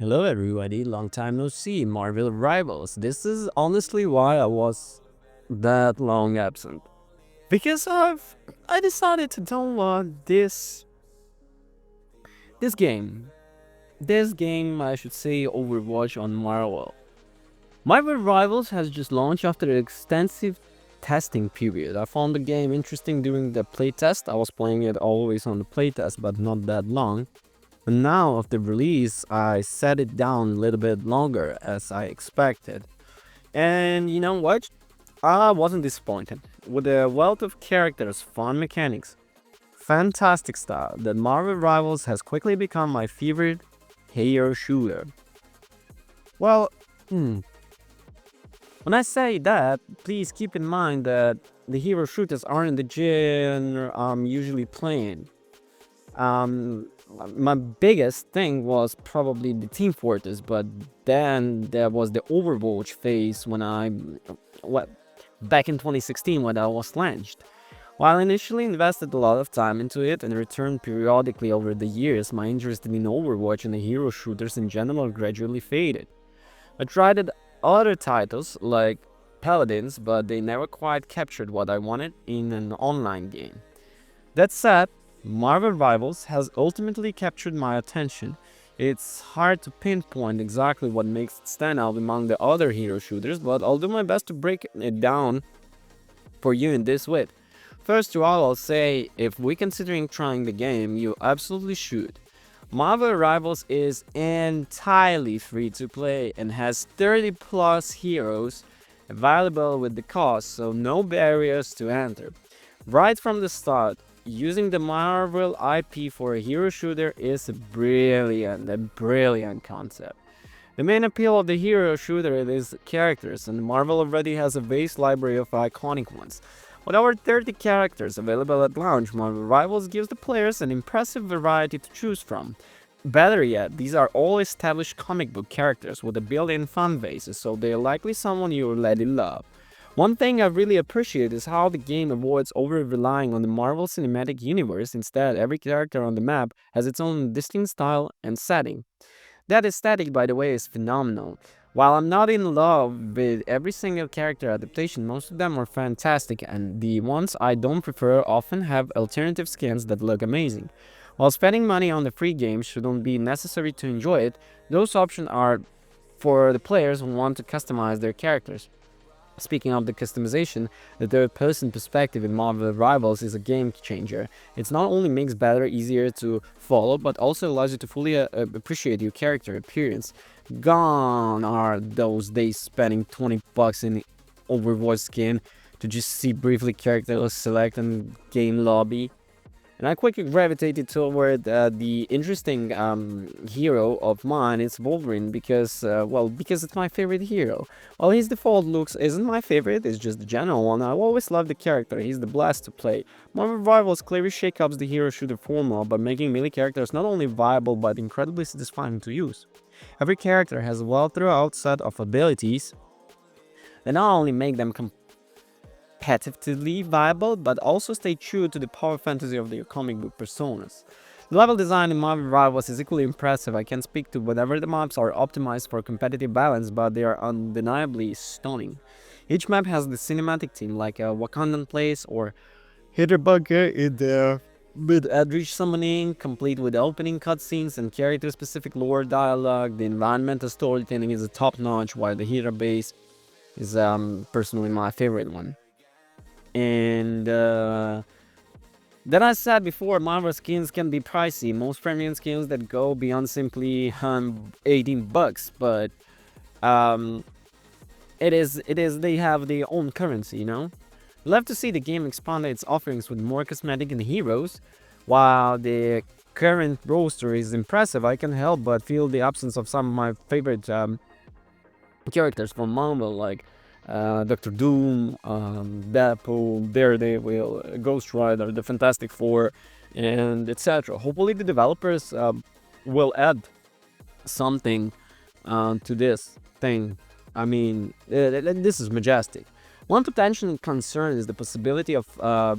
Hello everybody, long time no see, Marvel Rivals. This is honestly why I was that long absent. Because I decided to download this game. This game, I should say, Overwatch on Marvel. Marvel Rivals has just launched after an extensive testing period. I found the game interesting during the playtest. I was playing it always on the playtest, but not that long. And now, after release, I set it down a little bit longer as I expected. And you know what? I wasn't disappointed. With a wealth of characters, fun mechanics, fantastic style, that Marvel Rivals has quickly become my favorite hero shooter. Well, when I say that, please keep in mind that the hero shooters aren't the genre I'm usually playing. Um, my biggest thing was probably the Team Fortress, but then there was the Overwatch phase well, back in 2016 when I was launched. While I initially invested a lot of time into it and returned periodically over the years, my interest in Overwatch and the hero shooters in general gradually faded. I tried other titles like Paladins, but they never quite captured what I wanted in an online game. That said, Marvel Rivals has ultimately captured my attention. It's hard to pinpoint exactly what makes it stand out among the other hero shooters, but I'll do my best to break it down for you in this way. First of all, I'll say if we're considering trying the game, you absolutely should. Marvel Rivals is entirely free to play and has 30 plus heroes available with the cost, so no barriers to enter. Right from the start, using the Marvel IP for a hero shooter is a brilliant concept. The main appeal of the hero shooter is characters, and Marvel already has a vast library of iconic ones. With over 30 characters available at launch, Marvel Rivals gives the players an impressive variety to choose from. Better yet, these are all established comic book characters with a built-in fan base, so they're likely someone you already love. One thing I really appreciate is how the game avoids over-relying on the Marvel Cinematic Universe. Instead, every character on the map has its own distinct style and setting. That aesthetic, by the way, is phenomenal. While I'm not in love with every single character adaptation, most of them are fantastic, and the ones I don't prefer often have alternative skins that look amazing. While spending money on the free game shouldn't be necessary to enjoy it, those options are for the players who want to customize their characters. Speaking of the customization, the third-person perspective in Marvel Rivals is a game changer. It not only makes battle easier to follow, but also allows you to fully appreciate your character appearance. Gone are those days spending $20 in Overwatch skin to just see briefly characters select and game lobby. And I quickly gravitated toward the interesting hero of mine. It's Wolverine because it's my favorite hero. While his default looks isn't my favorite, it's just the general one. I've always loved the character. He's the blast to play. Marvel Rivals clearly shake up the hero shooter formula by making melee characters not only viable but incredibly satisfying to use. Every character has a well thought set of abilities that not only make them competitively viable, but also stay true to the power fantasy of their comic book personas. The level design in Marvel Rivals is equally impressive. I can speak to whatever the maps are optimized for competitive balance, but they are undeniably stunning. Each map has the cinematic theme, like a Wakandan place or Hitter Bunker in there, with Eldritch summoning, complete with opening cutscenes and character-specific lore dialogue. The environmental storytelling is a top-notch, while the hero base is personally my favorite one. And then I said before, Marvel skins can be pricey. Most premium skins that go beyond simply $18, but um, they have their own currency, you know. Love to see the game expand its offerings with more cosmetic and heroes. While the current roster is impressive, I can't help but feel the absence of some of my favorite characters from Marvel, like Doctor Doom, Deadpool, Daredevil, Ghost Rider, the Fantastic Four, and etc. Hopefully, the developers will add something to this thing. I mean, this is majestic. One potential concern is the possibility of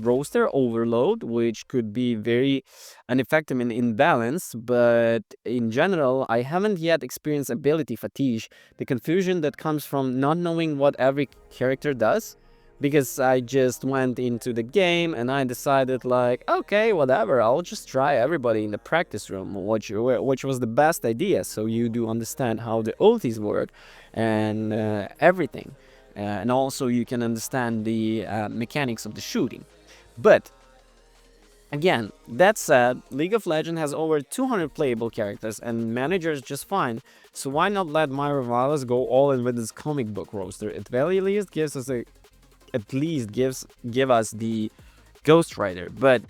roster overload, which could be very ineffective in imbalance, but in general, I haven't yet experienced ability fatigue, the confusion that comes from not knowing what every character does. Because I just went into the game and I decided like, okay, whatever, I'll just try everybody in the practice room, which was the best idea. So you do understand how the ultis work and everything. And also you can understand the mechanics of the shooting. But again, that said, League of Legends has over 200 playable characters and managers just fine, so why not let Myra Wallace go all in with his comic book roster? It very least gives us give us the Ghost Rider, but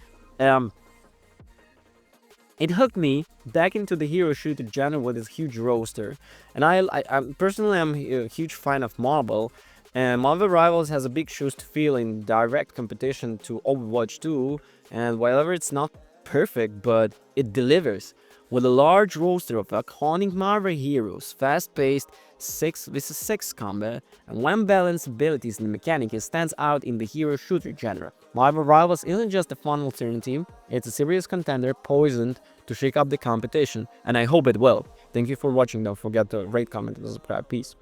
it hooked me back into the hero shooter genre with its huge roster, and I'm personally I'm a huge fan of Marvel, and Marvel Rivals has a big shoes to fill in direct competition to Overwatch 2, and while it's not perfect, but it delivers. With a large roster of iconic Marvel heroes, fast-paced 6 vs 6 combat, and well-balanced abilities and mechanics, it stands out in the hero shooter genre. Marvel Rivals isn't just a fun alternative, it's a serious contender poisoned to shake up the competition, and I hope it will. Thank you for watching, don't forget to rate, comment, and subscribe. Peace.